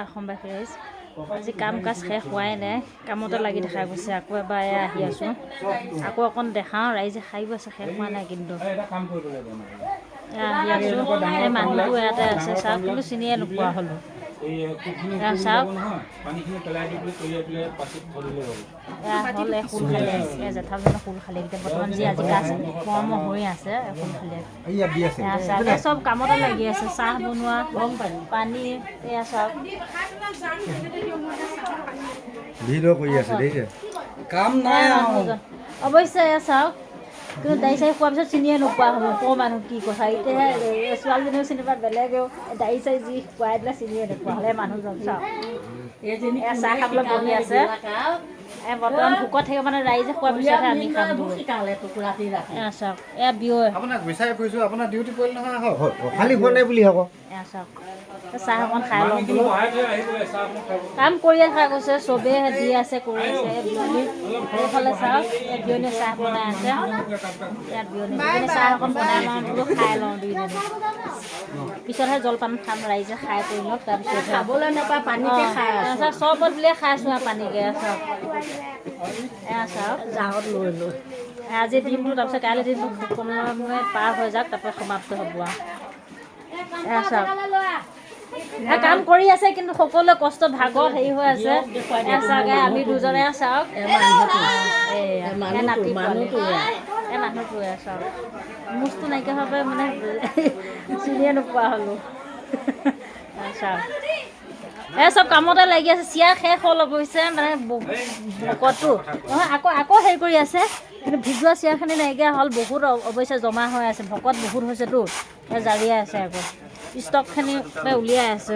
অসমবাসী ৰাইজ আজি কাম কাজ শেষ হোৱাই নাই কামতে লাগি দেখা গৈছে আকৌ এবাৰ আহি আছোঁ আকৌ অকণ দেখাওঁ ৰাইজে খাই আছে শেষ হোৱা নাই কিন্তু আহি আছোঁ এই মানুহটো ইয়াতে আছে চাওক কিন্তু চিনিয়ে নোপোৱা হ'লোঁ চাওক হ'ল খোল খালে জেঠাজনে খোল খালে এতিয়া বৰ্তমান যি আজি কাজ কৰ্ম হৈ আছে খোল খালে চব কামতে লাগি আছে চাহ বনোৱা পানী এয়া চাওক ভিডিঅ' কৰি আছে দেখিছে কাম নাই অৱশ্যে এয়া চাওক কিন্তু দাড়ি চাৰি খোৱাৰ পিছত চিনিয়ে নোপোৱা হ'ব ক'ৰ মানুহ কি কথা এতিয়াহে ছোৱালীজনীও চিনি পায় বেলেগেও দাড়ি চাৰি যি খুৱাই দিলে চিনিয়ে নোপোৱা হ'লে মানুহজন চাওক এয়া চাহ খাবলৈ বহি আছে বৰ্তমান ভোকত থাকিব মানে ৰাইজে খোৱাৰ পিছতহে আমি খাম এয়া চাওক এয়া বিয়ৈ আপোনাক বিচাৰি ফুৰিছোঁ আপোনাৰ ডিউটি পৰিল নহয় খালী হোৱা নাই বুলি হ'ব এয়া চাওক চাহ অকণ খাই লওঁ বোলো কাম কৰিয়ে খাই গৈছে চবেই দি আছে কৰি আছে এইফালে চাওক ইয়াত বিয়নীয়ে চাহ বনাই আছে ইয়াত বিয়নীয়ে চাহ অকণ বনাই লওঁ বোলো খাই লওঁ দুইজনী পিছতহে জলপান খাম ৰাইজে খাই কৰি লওক তাৰপিছত খাবলৈ নাপায় পানীকে খাই আছে চবত বুলিয়ে খাইছোঁ আৰু পানীকে চাওক এয়া চাওক জাৰত লৈ লৈ আজি দিনটো তাৰপিছত কাইলৈ দিনটো সময়ে পাৰ হৈ যাওক তাৰপৰা সমাপ্ত হ'ব আৰু এয়া চাওক কাম কৰি আছে কিন্তু সকলোৱে কষ্ট ভাগত হেৰি হৈ আছে চাগে আমি দুজনে চাওক মানুহটোৱে চাওক মুচটো নাইকিয়া হোৱাৰ পৰা মানে চিনিয়ে নোপোৱা হ'লোঁ চাওক চব কামতে লাগি আছে চিয়া শেষ হ'ল অৱশ্যে মানে ভকতটো নহয় আকৌ হেৰি কৰি আছে কিন্তু ভিজোৱা চিয়াখিনি নাইকিয়া হ'ল বহুত অৱশ্যে জমা হৈ আছে ভকত বহুত হৈছেতো জাৰিয়াই আছে আকৌ ষ্টকখিনি উলিয়াই আছে